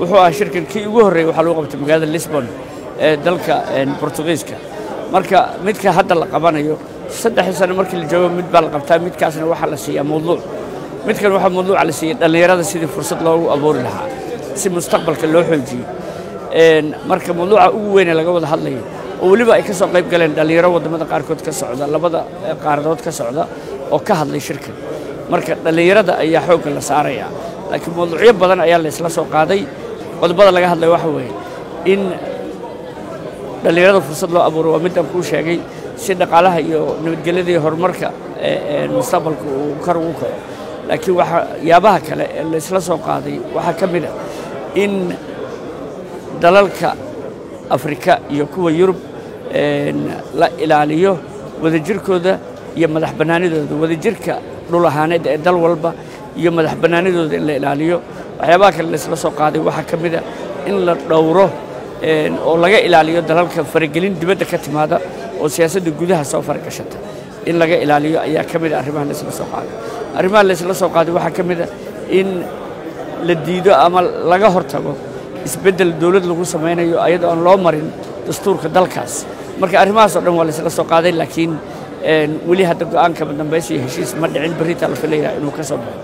wuxuu ahaa shirkan kii ugu horreeyay waxaa lagu qabtay magaalada Lisbon ee dalka Portugiiska marka midka hadda la qabanayo 3 sano markii la joogo mid baa la qabtaa midkaasna waxa la siiyaa mawduuc midkan waxa mawduuc la siiyay dhalinyarada sidii fursad loogu abuuri lahaa si mustaqbalka loo xoojiyo marka mawduuca ugu weyn ee laga wada hadlayo oo waliba ay ka soo qayb galeen dhalinyaro wadamada qaarkood ka socda labada qaaradood ka socda oo ka hadlay shirkan marka dhalinyarada ayaa xoog la saaraya laakiin mawduucyo badan ayaa la isla soo qaaday qodobada laga hadlay waxa weeye in dhalinyarada fursad loo abuuro waa mid aan ku sheegay si dhaqaalaha iyo nabadgelyada iyo horumarka mustaqbalka uu kor ugu kaco laakiin waxa yaabaha kale ee la isla soo qaaday waxa ka mid ah in dalalka Afrika iyo kuwa Yurub la ilaaliyo wadajirkooda iyo madax banaanidooda wadajirka dhul ahaaneed ee dal walba iyo madax banaanidooda in la ilaaliyo waxyaabaha kale la isla soo qaaday waxa ka mid ah in la dhowro oo laga ilaaliyo dalalka faragelin dibadda ka timaada oo siyaasadda gudaha soo fargashata in laga ilaaliyo ayaa ka mid ah arrimaha la isla soo qaaday arrimaha la isla soo qaaday waxa ka mid ah in la diido ama laga hortago isbedel dawlad lagu sameeyo ayadoo aan loo marin dastuurka dalkaas marka arrimahaas oo dhan waa la isla soo qaaday laakiin wali hadda go'aanka dambeysay heshiis ma dhicin berita la filayaa inuu ka soo baxo